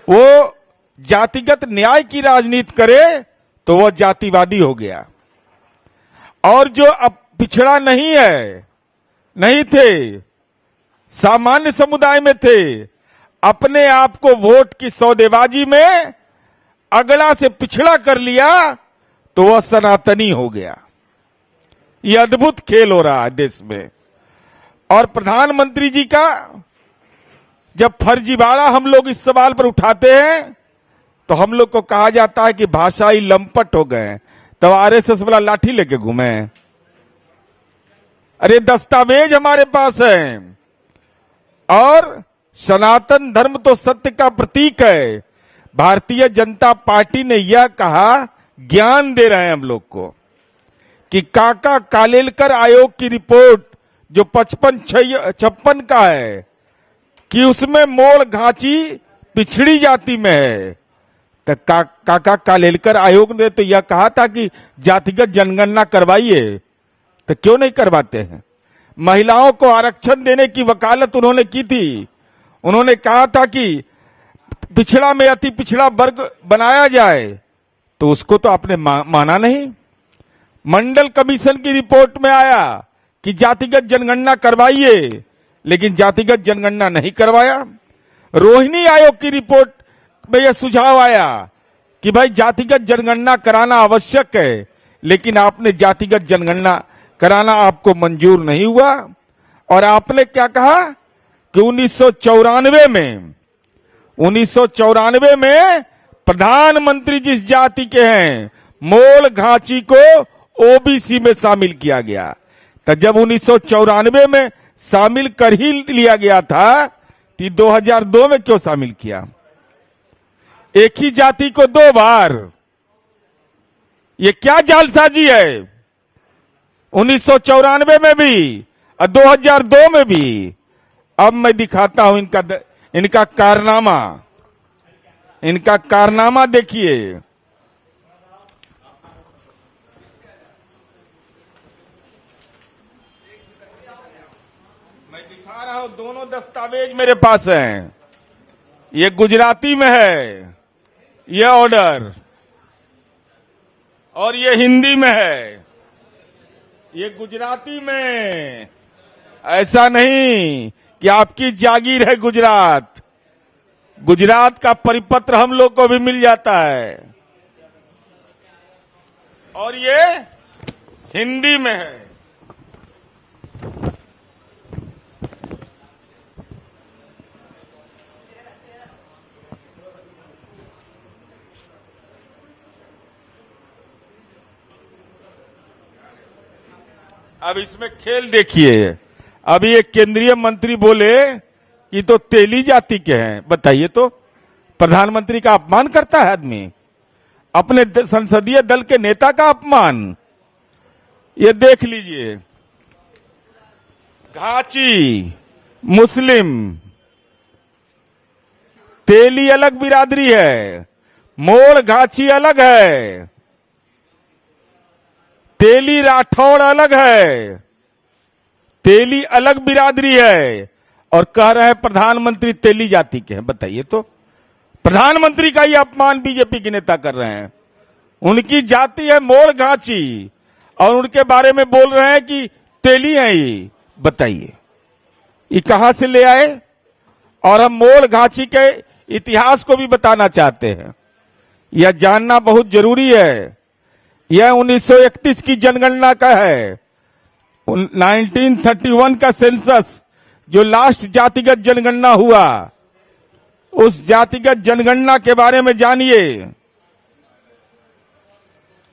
वो जातिगत न्याय की राजनीति करे तो वह जातिवादी हो गया। और जो अब पिछड़ा नहीं थे, सामान्य समुदाय में थे, अपने आप को वोट की सौदेबाजी में अगला से पिछड़ा कर लिया तो वह सनातनी हो गया। यह अद्भुत खेल हो रहा है देश में। और प्रधानमंत्री जी का जब फर्जीवाड़ा हम लोग इस सवाल पर उठाते हैं तो हम लोग को कहा जाता है कि भाषाई लंपट हो गए, तब आरएसएस वाला लाठी लेके घूमे। अरे दस्तावेज हमारे पास है, और सनातन धर्म तो सत्य का प्रतीक है। भारतीय जनता पार्टी ने यह कहा, ज्ञान दे रहे हैं हम लोग को, कि काका कालेलकर आयोग की रिपोर्ट जो 55-56 का है कि उसमें मोड़ घाची पिछड़ी जाति में है। तो काका कालेलकर आयोग ने तो यह कहा था कि जातिगत जनगणना करवाइए, तो क्यों नहीं करवाते हैं? महिलाओं को आरक्षण देने की वकालत उन्होंने की थी। उन्होंने कहा था कि पिछड़ा में अति पिछड़ा वर्ग बनाया जाए, तो उसको तो आपने माना नहीं। मंडल कमीशन की रिपोर्ट में आया कि जातिगत जनगणना करवाइए, लेकिन जातिगत जनगणना नहीं करवाया। रोहिणी आयोग की रिपोर्ट में यह सुझाव आया कि भाई जातिगत जनगणना कराना आवश्यक है, लेकिन आपने जातिगत जनगणना कराना आपको मंजूर नहीं हुआ। और आपने क्या कहा कि 1994 में प्रधानमंत्री जिस जाति के हैं, मोल घाची को ओबीसी में शामिल किया गया। तो जब 1994 में शामिल कर ही लिया गया था, तो 2002 में क्यों शामिल किया? एक ही जाति को 2 बार, ये क्या जालसाजी है? 1994 में भी और 2002 में भी। अब मैं दिखाता हूं इनका कारनामा देखिए। मैं दिखा रहा हूं, दोनों दस्तावेज मेरे पास हैं। ये गुजराती में है ये ऑर्डर, और ये हिंदी में है। ये गुजराती में, ऐसा नहीं कि आपकी जागीर है गुजरात। गुजरात का परिपत्र हम लोग को भी मिल जाता है, और ये हिंदी में है। अब इसमें खेल देखिए। अभी एक केंद्रीय मंत्री बोले कि तो तेली जाति के हैं। बताइए तो, प्रधानमंत्री का अपमान करता है आदमी, अपने संसदीय दल के नेता का अपमान। ये देख लीजिए, घाची मुस्लिम, तेली अलग बिरादरी है, मोड़ घाची अलग है, तेली राठौड़ अलग है, तेली अलग बिरादरी है, और कह रहे हैं प्रधानमंत्री तेली जाति के हैं। बताइए तो, प्रधानमंत्री का ये अपमान बीजेपी के नेता कर रहे हैं। उनकी जाति है मोड़ घाची, और उनके बारे में बोल रहे हैं कि तेली है ये। बताइए ये कहां से ले आए? और हम मोड़ घाची के इतिहास को भी बताना चाहते हैं। यह जानना बहुत जरूरी है। यह 1931 की जनगणना का है। 1931 का सेंसस, जो लास्ट जातिगत जनगणना हुआ, उस जातिगत जनगणना के बारे में जानिए।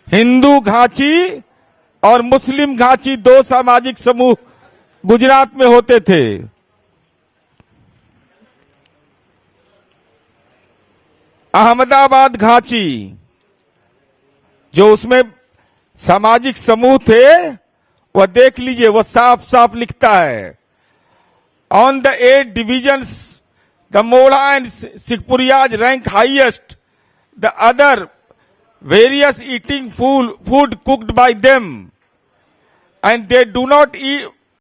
हिंदू घाची और मुस्लिम घाची 2 सामाजिक समूह गुजरात में होते थे। अहमदाबाद घाची, जो उसमें सामाजिक समूह थे, वह देख लीजिए, वह साफ साफ लिखता है, ऑन द 8 डिविजन्स द मोड़ा एंड सिखपुरियाज rank highest, the other various eating food cooked by them, and they do not